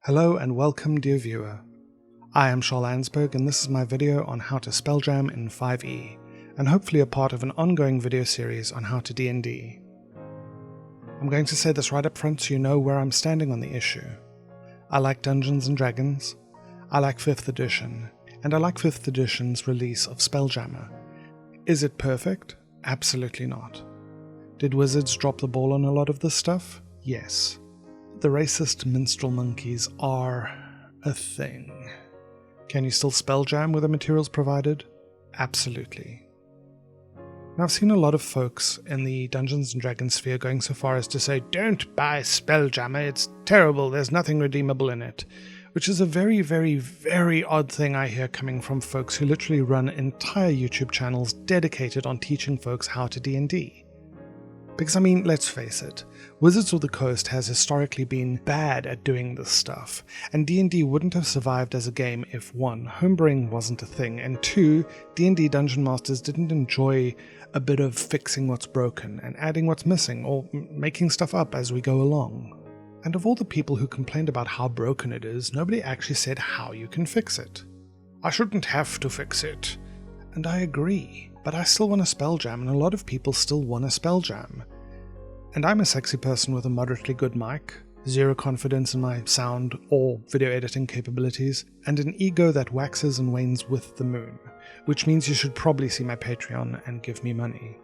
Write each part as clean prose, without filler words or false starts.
Hello and welcome, dear viewer. I am Shaul Landsberg and this is my video on how to spelljam in 5e, and hopefully a part of an ongoing video series on how to D&D. I'm going to say this right up front so you know where I'm standing on the issue. I like Dungeons & Dragons, I like 5th edition, and I like 5th edition's release of Spelljammer. Is it perfect? Absolutely not. Did Wizards drop the ball on a lot of this stuff? Yes. The racist minstrel monkeys are a thing. Can you still spelljam with the materials provided? Absolutely. Now, I've seen a lot of folks in the Dungeons & Dragons sphere going so far as to say, "Don't buy Spelljammer, it's terrible, there's nothing redeemable in it," which is a very, very, very odd thing I hear coming from folks who literally run entire YouTube channels dedicated on teaching folks how to D&D. Because, I mean, let's face it, Wizards of the Coast has historically been bad at doing this stuff, and D&D wouldn't have survived as a game if 1. Homebrewing wasn't a thing, and 2. D&D Dungeon Masters didn't enjoy a bit of fixing what's broken and adding what's missing, or making stuff up as we go along. And of all the people who complained about how broken it is, nobody actually said how you can fix it. I shouldn't have to fix it. And I agree. But I still want to spelljam, and a lot of people still want to spelljam. And I'm a sexy person with a moderately good mic, zero confidence in my sound or video editing capabilities, and an ego that waxes and wanes with the moon, which means you should probably see my Patreon and give me money.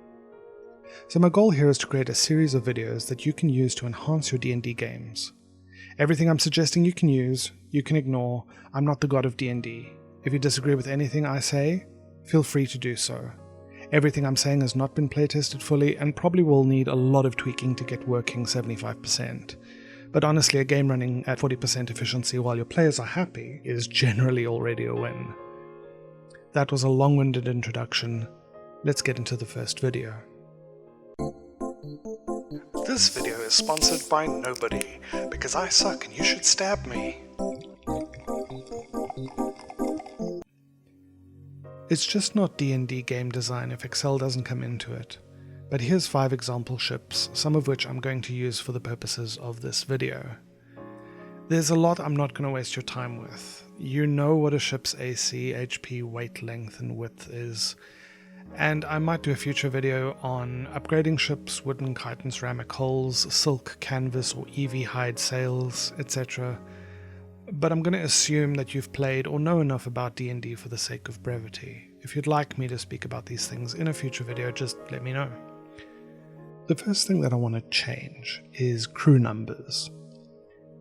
So my goal here is to create a series of videos that you can use to enhance your D&D games. Everything I'm suggesting you can use, you can ignore. I'm not the god of D&D. If you disagree with anything I say, feel free to do so. Everything I'm saying has not been playtested fully and probably will need a lot of tweaking to get working 75%. But honestly, a game running at 40% efficiency while your players are happy is generally already a win. That was a long-winded introduction. Let's get into the first video. This video is sponsored by nobody, because I suck and you should stab me. It's just not D&D game design if Excel doesn't come into it, but here's 5 example ships, some of which I'm going to use for the purposes of this video. There's a lot I'm not going to waste your time with. You know what a ship's AC, HP, weight, length, and width is, and I might do a future video on upgrading ships, wooden kite and ceramic hulls, silk, canvas or EV hide sails, etc. But I'm going to assume that you've played or know enough about D&D for the sake of brevity. If you'd like me to speak about these things in a future video, just let me know. The first thing that I want to change is crew numbers.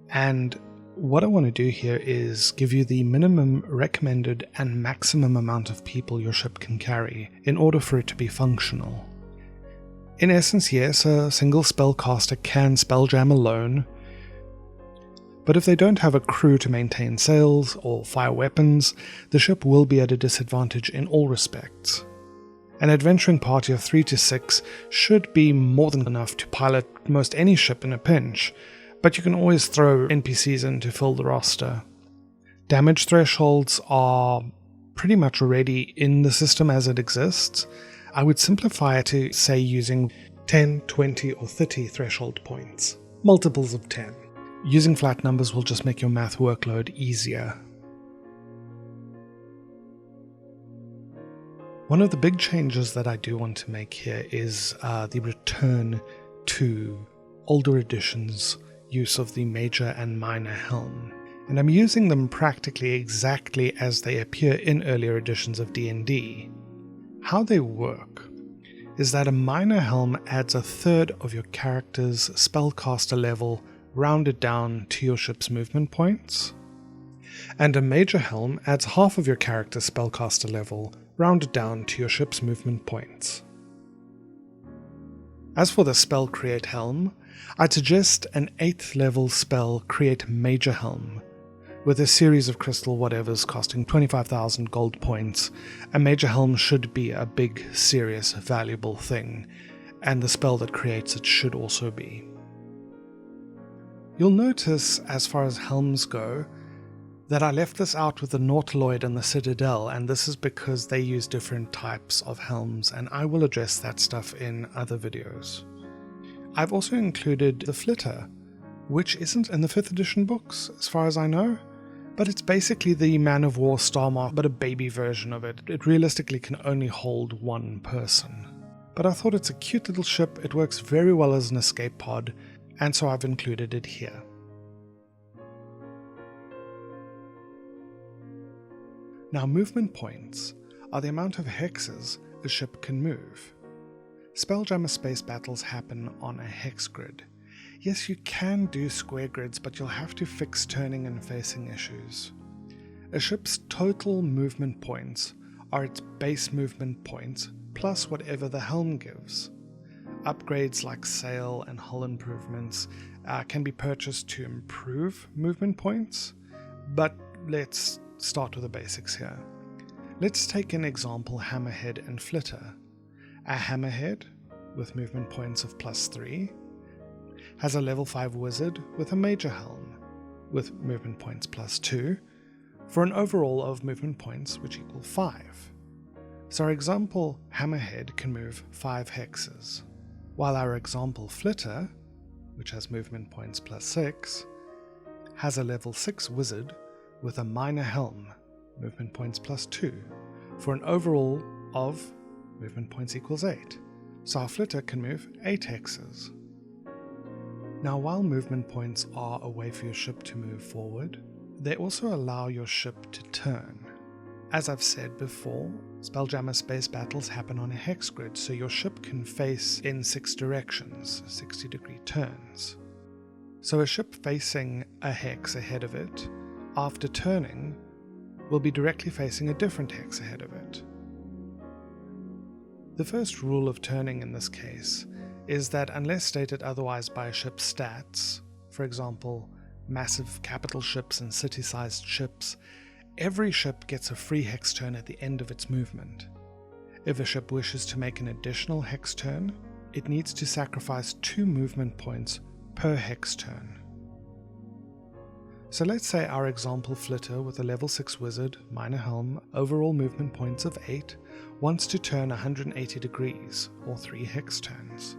And what I want to do here is give you the minimum recommended and maximum amount of people your ship can carry in order for it to be functional. In essence, yes, a single spellcaster can spelljam alone, but if they don't have a crew to maintain sails or fire weapons, the ship will be at a disadvantage in all respects. An adventuring party of 3 to 6 should be more than enough to pilot most any ship in a pinch, but you can always throw NPCs in to fill the roster. Damage thresholds are pretty much already in the system as it exists. I would simplify it to say using 10, 20 or 30 threshold points, multiples of 10. Using flat numbers will just make your math workload easier. One of the big changes that I do want to make here is the return to older editions' use of the major and minor helm. And I'm using them practically exactly as they appear in earlier editions of D&D. How they work is that a minor helm adds a third of your character's spellcaster level rounded down to your ship's movement points, and a major helm adds half of your character's spellcaster level rounded down to your ship's movement points. As for the spell Create Helm, I'd suggest an 8th level spell Create Major Helm. With a series of crystal whatevers costing 25,000 gold points, a major helm should be a big, serious, valuable thing, and the spell that creates it should also be. You'll notice, as far as helms go, that I left this out with the Nautiloid and the Citadel, and this is because they use different types of helms, and I will address that stuff in other videos. I've also included the Flitter, which isn't in the 5th edition books, as far as I know. But it's basically the Man of War Star Mark, but a baby version of it. It realistically can only hold one person. But I thought it's a cute little ship, it works very well as an escape pod, and so I've included it here. Now, movement points are the amount of hexes a ship can move. Spelljammer space battles happen on a hex grid. Yes, you can do square grids, but you'll have to fix turning and facing issues. A ship's total movement points are its base movement points plus whatever the helm gives. Upgrades like sail and hull improvements can be purchased to improve movement points, but let's start with the basics here. Let's take an example hammerhead and flitter. A hammerhead with movement points of +3 has a level 5 wizard with a major helm with movement points +2 for an overall of movement points which equal 5. So our example hammerhead can move 5 hexes, while our example flitter, which has movement points +6, has a level 6 wizard with a minor helm, movement points +2, for an overall of movement points equals 8. So our flitter can move 8 hexes. Now, while movement points are a way for your ship to move forward, they also allow your ship to turn. As I've said before, Spelljammer space battles happen on a hex grid, so your ship can face in 6 directions, 60-degree turns. So a ship facing a hex ahead of it, after turning, will be directly facing a different hex ahead of it. The first rule of turning in this case is that unless stated otherwise by a ship's stats, for example, massive capital ships and city-sized ships, every ship gets a free hex turn at the end of its movement. If a ship wishes to make an additional hex turn, it needs to sacrifice 2 movement points per hex turn. So let's say our example flitter with a level 6 wizard, minor helm, overall movement points of 8, wants to turn 180 degrees, or 3 hex turns.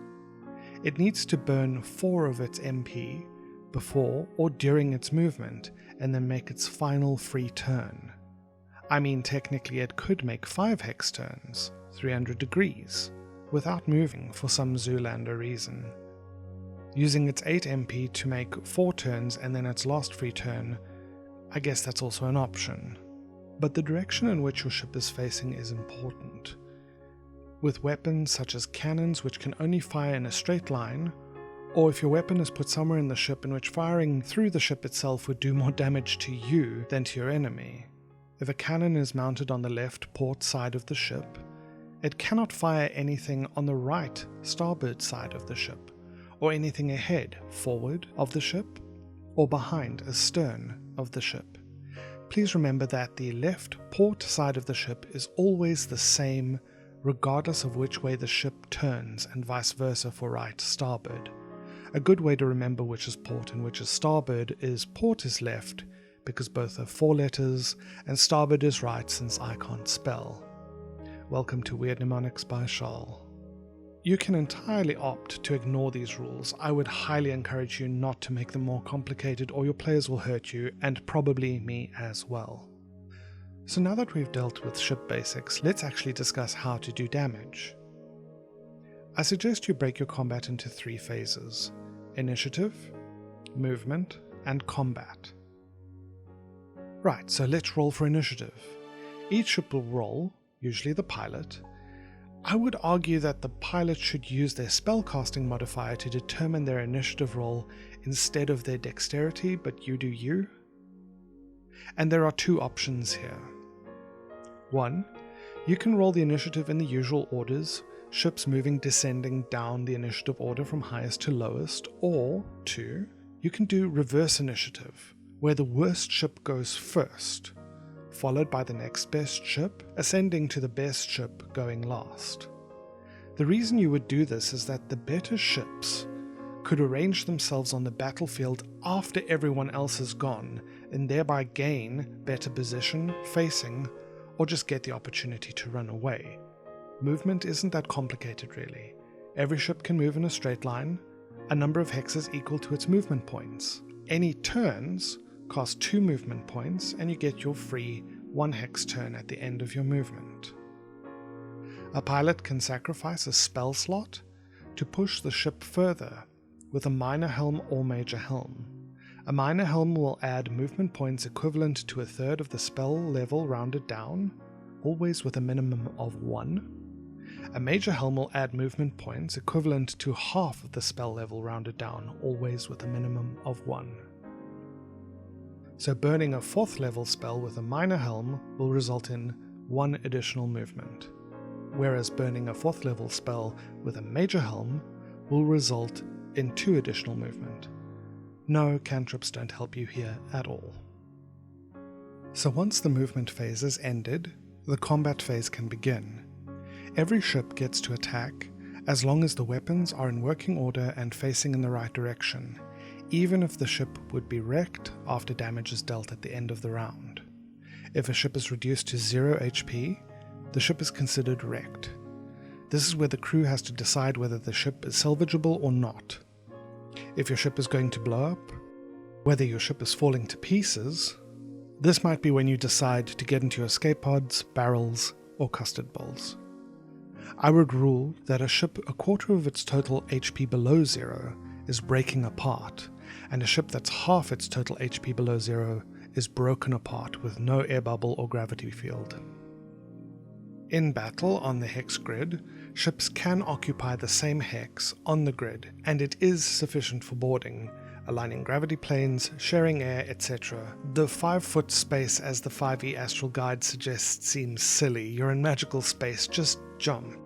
It needs to burn 4 of its MP before or during its movement, and then make its final free turn. I mean, technically it could make 5 hex turns, 300 degrees, without moving for some Zoolander reason. Using its 8 MP to make 4 turns and then its last free turn, I guess that's also an option. But the direction in which your ship is facing is important. With weapons such as cannons which can only fire in a straight line, or if your weapon is put somewhere in the ship in which firing through the ship itself would do more damage to you than to your enemy. If a cannon is mounted on the left port side of the ship, it cannot fire anything on the right starboard side of the ship, or anything ahead, forward of the ship, or behind, astern of the ship. Please remember that the left port side of the ship is always the same regardless of which way the ship turns, and vice versa for right starboard. A good way to remember which is port and which is starboard is port is left, because both are 4 letters, and starboard is right since I can't spell. Welcome to Weird Mnemonics by Charles. You can entirely opt to ignore these rules. I would highly encourage you not to make them more complicated, or your players will hurt you, and probably me as well. So now that we've dealt with ship basics, let's actually discuss how to do damage. I suggest you break your combat into 3 phases: initiative, movement, and combat. Right, so let's roll for initiative. Each ship will roll, usually the pilot. I would argue that the pilot should use their spellcasting modifier to determine their initiative roll instead of their dexterity, but you do you. And there are 2 options here. 1. You can roll the initiative in the usual orders, ships moving descending down the initiative order from highest to lowest, or 2. You can do reverse initiative, where the worst ship goes first, followed by the next best ship, ascending to the best ship going last. The reason you would do this is that the better ships could arrange themselves on the battlefield after everyone else is gone, and thereby gain better position, facing, or just get the opportunity to run away. Movement isn't that complicated really. Every ship can move in a straight line, a number of hexes equal to its movement points. Any turns cost 2 movement points, and you get your free 1 hex turn at the end of your movement. A pilot can sacrifice a spell slot to push the ship further with a minor helm or major helm. A minor helm will add movement points equivalent to a third of the spell level rounded down, always with a minimum of 1. A major helm will add movement points equivalent to half of the spell level rounded down, always with a minimum of 1. So burning a 4th level spell with a minor helm will result in 1 additional movement, whereas burning a 4th level spell with a major helm will result in 2 additional movement. No, cantrips don't help you here at all. So once the movement phase is ended, the combat phase can begin. Every ship gets to attack as long as the weapons are in working order and facing in the right direction, even if the ship would be wrecked after damage is dealt at the end of the round. If a ship is reduced to 0 HP, the ship is considered wrecked. This is where the crew has to decide whether the ship is salvageable or not. If your ship is going to blow up, whether your ship is falling to pieces, this might be when you decide to get into your escape pods, barrels, or custard bowls. I would rule that a ship a quarter of its total HP below 0 is breaking apart, and a ship that's half its total HP below 0 is broken apart with no air bubble or gravity field. In battle on the hex grid, ships can occupy the same hex on the grid, and it is sufficient for boarding, aligning gravity planes, sharing air, etc. The 5-foot space, as the 5e Astral Guide suggests, seems silly. You're in magical space, just jump.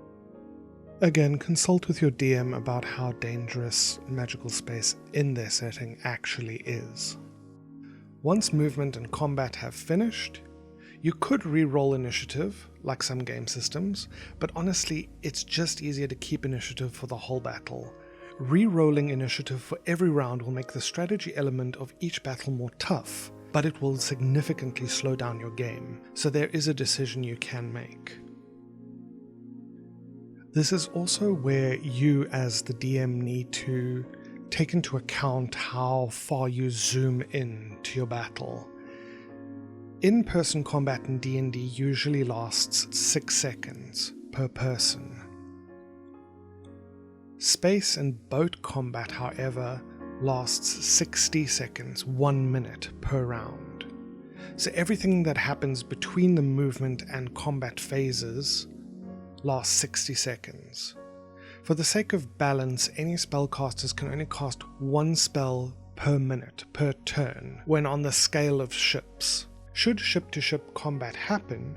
Again, consult with your DM about how dangerous magical space in their setting actually is. Once movement and combat have finished, you could re-roll initiative, like some game systems, but honestly, it's just easier to keep initiative for the whole battle. Re-rolling initiative for every round will make the strategy element of each battle more tough, but it will significantly slow down your game, so there is a decision you can make. This is also where you as the DM need to take into account how far you zoom in to your battle. In-person combat in D&D usually lasts 6 seconds per person. Space and boat combat, however, lasts 60 seconds, 1 minute per round. So everything that happens between the movement and combat phases lasts 60 seconds. For the sake of balance, any spellcasters can only cast 1 spell per minute, per turn, when on the scale of ships. Should ship-to-ship combat happen,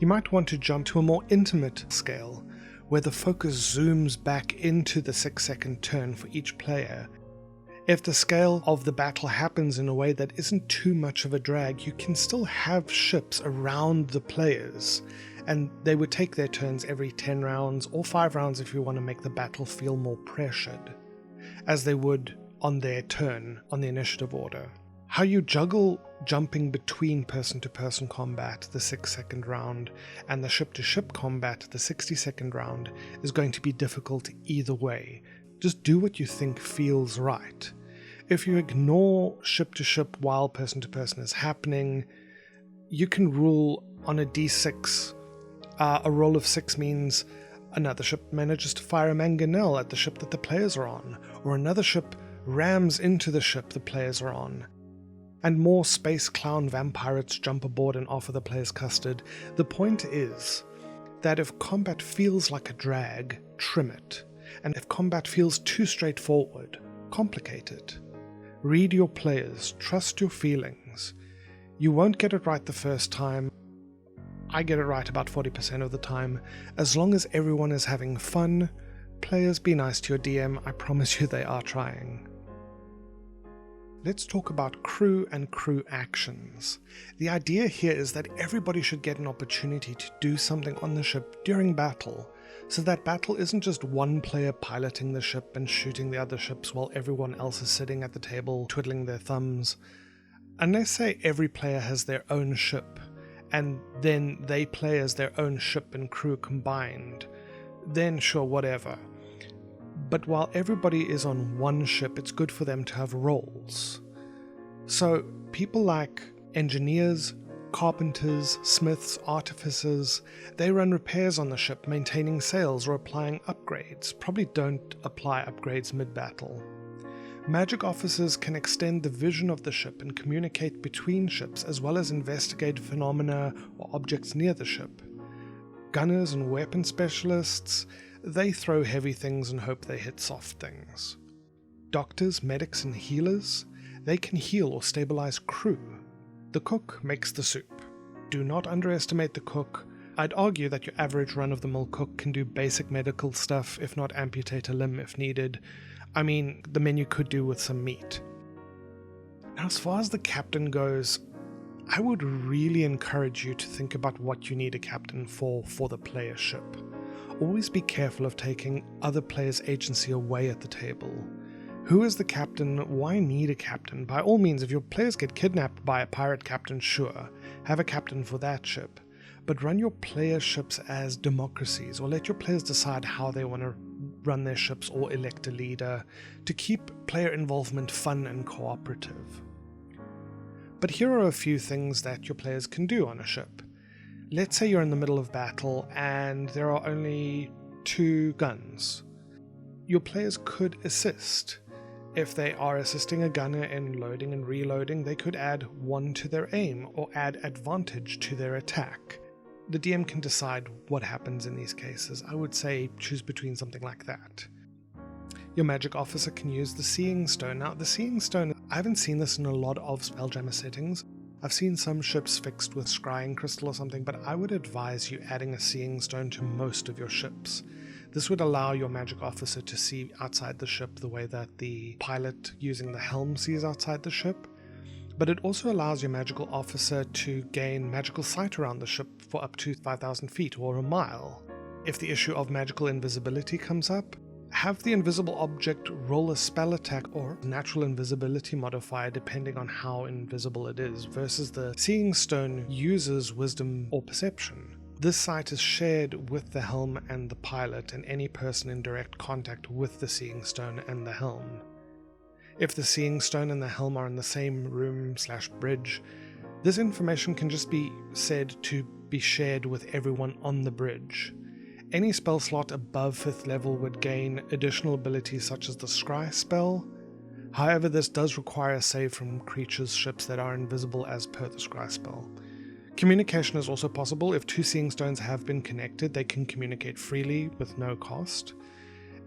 you might want to jump to a more intimate scale, where the focus zooms back into the 6-second turn for each player. If the scale of the battle happens in a way that isn't too much of a drag, you can still have ships around the players, and they would take their turns every 10 rounds, or 5 rounds if you want to make the battle feel more pressured, as they would on their turn on the initiative order. How you juggle jumping between person-to-person combat, the 6-second round, and the ship-to-ship combat, the 60-second round, is going to be difficult either way. Just do what you think feels right. If you ignore ship-to-ship while person-to-person is happening, you can rule on a d6. A roll of 6 means another ship manages to fire a mangonel at the ship that the players are on, or another ship rams into the ship the players are on. And more space clown vampirates jump aboard and offer the players custard. The point is that if combat feels like a drag, trim it. And if combat feels too straightforward, complicate it. Read your players, trust your feelings. You won't get it right the first time. I get it right about 40% of the time. As long as everyone is having fun, players, be nice to your DM, I promise you they are trying. Let's talk about crew and crew actions. The idea here is that everybody should get an opportunity to do something on the ship during battle, so that battle isn't just one player piloting the ship and shooting the other ships while everyone else is sitting at the table twiddling their thumbs. Unless, say, every player has their own ship, and then they play as their own ship and crew combined, then sure, whatever. but while everybody is on one ship, it's good for them to have roles. So people like engineers, carpenters, smiths, artificers, they run repairs on the ship, maintaining sails or applying upgrades. Probably don't apply upgrades mid-battle. Magic officers can extend the vision of the ship and communicate between ships, as well as investigate phenomena or objects near the ship. Gunners and weapon specialists, they throw heavy things and hope they hit soft things. Doctors, medics and healers, they can heal or stabilize crew. The cook makes the soup. Do not underestimate the cook. I'd argue that your average run-of-the-mill cook can do basic medical stuff, if not amputate a limb if needed. I mean, the menu could do with some meat. Now, as far as the captain goes, I would really encourage you to think about what you need a captain for the player ship. Always be careful of taking other players' agency away at the table. Who is the captain? Why need a captain? By all means, if your players get kidnapped by a pirate captain, sure, have a captain for that ship. But run your player ships as democracies, or let your players decide how they want to run their ships or elect a leader to keep player involvement fun and cooperative. But here are a few things that your players can do on a ship. Let's say you're in the middle of battle and there are only 2 guns. Your players could assist. If they are assisting a gunner in loading and reloading, they could add 1 to their aim or add advantage to their attack. The DM can decide what happens in these cases. I would say choose between something like that. Your magic officer can use the Seeing Stone. Now, the Seeing Stone, I haven't seen this in a lot of Spelljammer settings. I've seen some ships fixed with scrying crystal or something, but I would advise you adding a Seeing Stone to most of your ships. This would allow your magic officer to see outside the ship the way that the pilot using the helm sees outside the ship, but it also allows your magical officer to gain magical sight around the ship for up to 5,000 feet or a mile. If the issue of magical invisibility comes up, have the invisible object roll a spell attack or natural invisibility modifier depending on how invisible it is, versus the Seeing Stone uses wisdom or perception. This sight is shared with the helm and the pilot and any person in direct contact with the Seeing Stone and the helm. If the Seeing Stone and the helm are in the same room/bridge, this information can just be said to be shared with everyone on the bridge. Any spell slot above 5th level would gain additional abilities such as the Scry spell. However, this does require a save from creatures' ships that are invisible as per the Scry spell. Communication is also possible. If 2 Seeing Stones have been connected, they can communicate freely with no cost.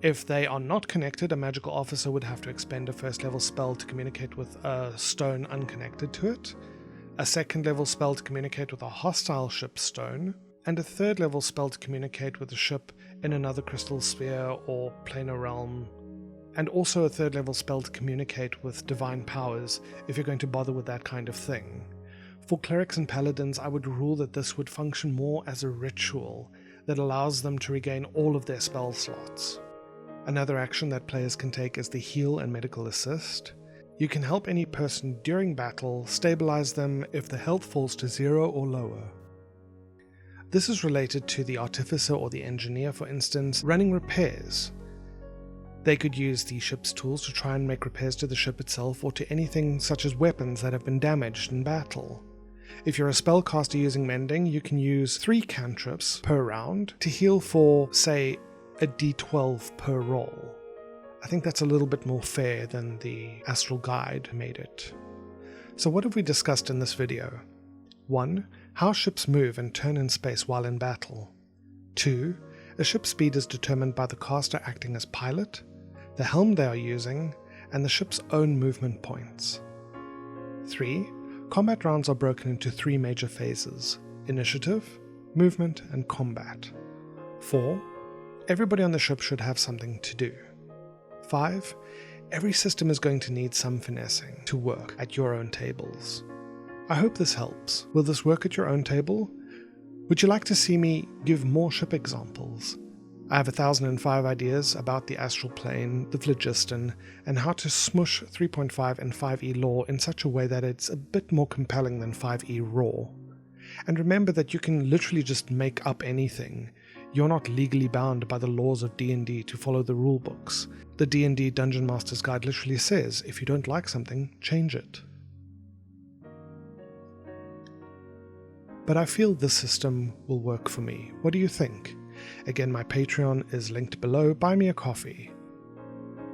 If they are not connected, a magical officer would have to expend a 1st level spell to communicate with a stone unconnected to it, a 2nd level spell to communicate with a hostile ship stone, and a 3rd level spell to communicate with a ship in another crystal sphere or planar realm, and also a 3rd level spell to communicate with divine powers if you're going to bother with that kind of thing. For clerics and paladins, I would rule that this would function more as a ritual that allows them to regain all of their spell slots. Another action that players can take is the Heal and Medical Assist. You can help any person during battle, stabilize them if the health falls to 0 or lower. This is related to the artificer or the engineer, for instance, running repairs. They could use the ship's tools to try and make repairs to the ship itself or to anything such as weapons that have been damaged in battle. If you're a spellcaster using mending, you can use 3 cantrips per round to heal for, say, a d12 per roll. I think that's a little bit more fair than the Astral Guide made it. So what have we discussed in this video? 1. How ships move and turn in space while in battle. 2. A ship's speed is determined by the caster acting as pilot, the helm they are using, and the ship's own movement points. 3. Combat rounds are broken into 3 major phases: initiative, movement, and combat. 4. Everybody on the ship should have something to do. 5. Every system is going to need some finessing to work at your own tables. I hope this helps. Will this work at your own table? Would you like to see me give more ship examples? I have 1005 ideas about the astral plane, the phlogiston, and how to smush 3.5 and 5e lore in such a way that it's a bit more compelling than 5e raw. And remember that you can literally just make up anything. You're not legally bound by the laws of D&D to follow the rulebooks. The D&D Dungeon Master's Guide literally says, if you don't like something, change it. But I feel this system will work for me. What do you think? Again, my Patreon is linked below. Buy me a coffee.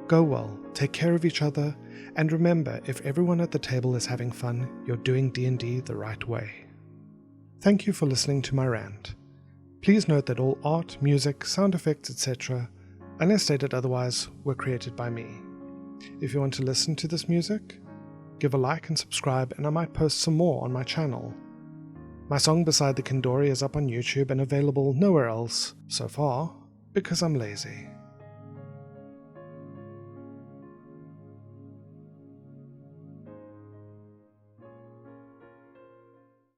Go well, take care of each other, and remember, if everyone at the table is having fun, you're doing D&D the right way. Thank you for listening to my rant. Please note that all art, music, sound effects, etc., unless stated otherwise, were created by me. If you want to listen to this music, give a like and subscribe, and I might post some more on my channel. My song Beside the Kindori is up on YouTube and available nowhere else, so far, because I'm lazy.